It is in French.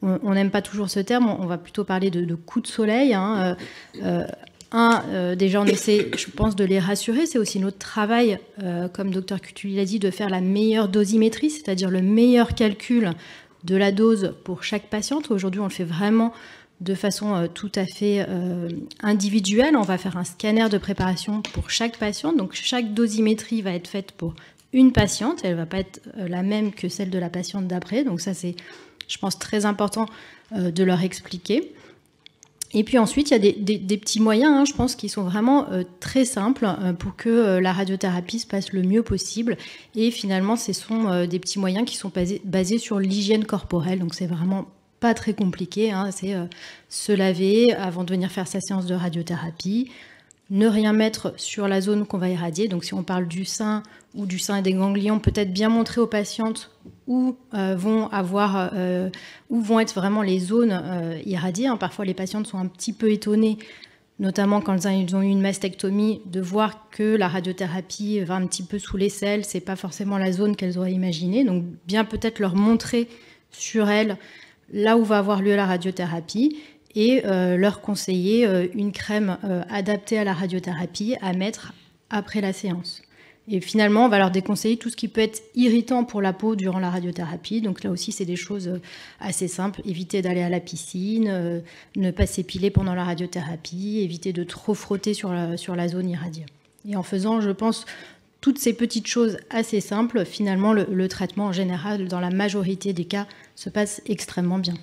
on n'aime pas toujours ce terme, on va plutôt parler de coups de soleil. Hein. Déjà, on essaie, je pense, de les rassurer. C'est aussi notre travail, comme Dr Cutuli l'a dit, de faire la meilleure dosimétrie, c'est-à-dire le meilleur calcul de la dose pour chaque patiente. Aujourd'hui, on le fait vraiment de façon tout à fait individuelle. On va faire un scanner de préparation pour chaque patiente. Donc, chaque dosimétrie va être faite pour une patiente. Elle ne va pas être la même que celle de la patiente d'après. Donc, ça, c'est, je pense, très important de leur expliquer. Et puis ensuite, il y a des petits moyens, hein, je pense, qui sont vraiment très simples pour que la radiothérapie se passe le mieux possible. Et finalement, ce sont des petits moyens qui sont basés sur l'hygiène corporelle. Donc, c'est vraiment pas très compliqué. Hein. C'est se laver avant de venir faire sa séance de radiothérapie, ne rien mettre sur la zone qu'on va irradier. Donc, si on parle du sein ou du sein et des ganglions, peut-être bien montrer aux patientes où vont être vraiment les zones irradiées. Hein. Parfois, les patientes sont un petit peu étonnées, notamment quand ils ont eu une mastectomie, de voir que la radiothérapie va un petit peu sous l'aisselle. C'est pas forcément la zone qu'elles auraient imaginée. Donc, bien peut-être leur montrer sur elles là où va avoir lieu la radiothérapie et leur conseiller une crème adaptée à la radiothérapie à mettre après la séance. Et finalement, on va leur déconseiller tout ce qui peut être irritant pour la peau durant la radiothérapie. Donc là aussi, c'est des choses assez simples. Éviter d'aller à la piscine, ne pas s'épiler pendant la radiothérapie, éviter de trop frotter sur la zone irradiée. Et en faisant, je pense, toutes ces petites choses assez simples, finalement, le traitement en général, dans la majorité des cas, se passe extrêmement bien.